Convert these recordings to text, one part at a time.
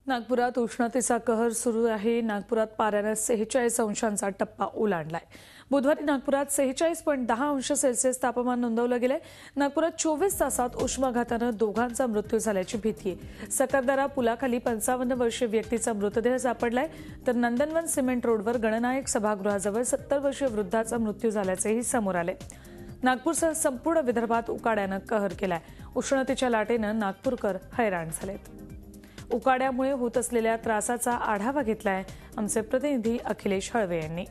नागपुरात उष्णतेचा कहर सुरू आहे। नागपुरात पाऱ्याने 46 अंशांचा टप्पा ओलांडलाय। बुधवारी नागपुरात 46.10 अंश सेल्सिअस तापमान नोंदवलं गेलंय। नागपुरात 24 तासात उष्माघाताने दोघांचा मृत्यू झाल्याची भीती आहे। सकरदरा पुलाखाली 55 वर्षीय व्यक्तीचा मृतदेह सापडलाय, तर नंदनवन सिमेंट रोडवर गणनायक सभागृहाजवळ 70 वर्षीय वृद्धाचा मृत्यू झाल्याचेही समोर आले। नागपूरसह संपूर्ण विदर्भात उकाड्याने कहर केलाय। उष्णतेच्या लाटेने नागपूरकर हैराण झालेत। उकाड्यामुळे होत असलेल्या त्रासाचा आढावा घेतलाय आमचे प्रतिनिधी अखिलेश हळवे यांनी।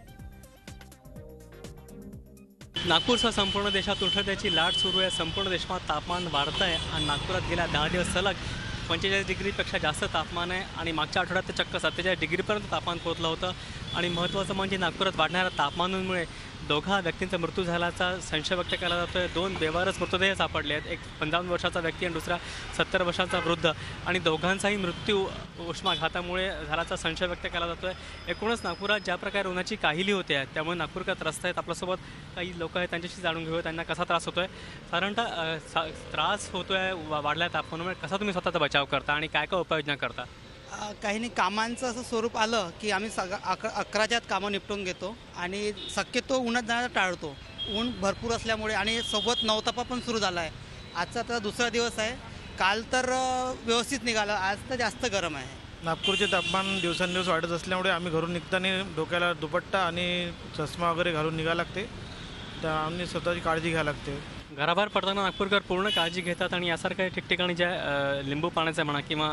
नागपूरसह संपूर्ण देशात उष्णतेची लाट सुरू आहे। संपूर्ण देशात तापमान वाढत आहे आणि नागपुरात गेल्या 10 दिवस सलग 45 डिग्रीपेक्षा जास्त तापमान आहे आणि मागच्या आठवड्यात तर चक्क 47 डिग्रीपर्यंत तापमान पोहोचलं होतं। आणि महत्त्वाचं म्हणजे नागपुरात वाढणाऱ्या तापमानामुळे दोघा व्यक्तींचा मृत्यू झाल्याचा संशय व्यक्त केला जातोय। दोन बेवारस मृतदेह सापडले आहेत, एक 55 वर्षाचा व्यक्ती आणि दुसरा 70 वर्षाचा वृद्ध, आणि दोघांचाही मृत्यू उष्माघातामुळे झाल्याचा संशय व्यक्त केला जातोय। एकूणच नागपुरात ज्या प्रकारे उन्हाची काहिली होते त्यामुळे नागपूरकर त्रस्त आहेत। आपल्यासोबत काही लोक आहेत, त्यांच्याशी जाणून घेऊया त्यांना कसा त्रास होतोय, साधारणतः त्रास होतोय वाढल्या तापमानामुळे कसा तुम्ही स्वतःचा बचाव करता आणि काय काय उपाययोजना करता? काही नाही, कामांचं असं स्वरूप आलं की आम्ही 11च्या आत कामं निपटून घेतो आणि शक्यतो उन्हात जाण्याचा टाळतो। ऊन भरपूर असल्यामुळे आणि सोबत नवतापा पण सुरू झाला आहे। आजचा तर दुसरा दिवस आहे, काल तर व्यवस्थित निघाला, आज तर जास्त गरम आहे। नागपूरचे तापमान दिवसेंदिवस वाढत असल्यामुळे आम्ही घरून निघताना डोक्याला दुपट्टा आणि चष्मा वगैरे घालून निघायला लागते, तर आम्ही स्वतःची काळजी घ्यायला लागते। घराबाहेर पडताना नागपूरकर पूर्ण काळजी घेतात आणि यासारख्या ठिकठिकाणी ज्या लिंबू पाण्याचा म्हणा किंवा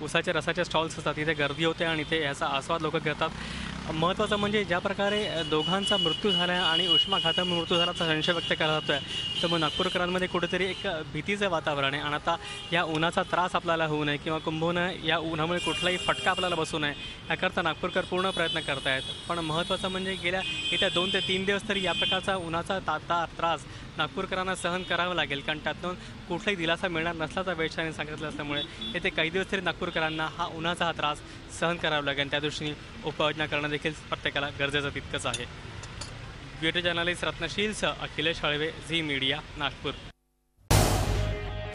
उसाच्या रसाचे स्टॉल्स असतात तिथे गर्दी होते आणि ते याचा आस्वाद लोक घेतात। महत्त्वाचं म्हणजे ज्या प्रकारे दोघांचा मृत्यू झाला आणि उष्माघातामुळे मृत्यू झाल्याचा संशय व्यक्त केला जातो आहे, तर मग नागपूरकरांमध्ये कुठेतरी एक भीतीचं वातावरण आहे आणि आता या उन्हाचा त्रास आपल्याला होऊ नये किंवा कुंभू नये, या उन्हामुळे कुठलाही फटका आपल्याला बसू नये याकरता नागपूरकर पूर्ण प्रयत्न करत आहेत। पण महत्त्वाचं म्हणजे येत्या 2 ते 3 दिवस तरी या प्रकारचा उन्हाचा त्रास नागपूरकरांना सहन करावं लागेल, कारण त्यातून कुठलाही दिलासा मिळणार नसल्याचा वेधशाळेने सांगितलं असल्यामुळे येथे काही दिवस तरी नागपूरकरांना हा त्रास सहन करावा लागेल। त्या दृष्टीने उपाययोजना करणं देखील प्रत्येकाला गरजेचं तितकंच आहे। ब्युटी जर्नलिस्ट रत्नशीलसह Akhilesh Halwe, Zee media, Nagpur.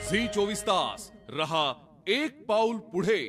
Zee 24 तास रहा एक पाऊल पुढे।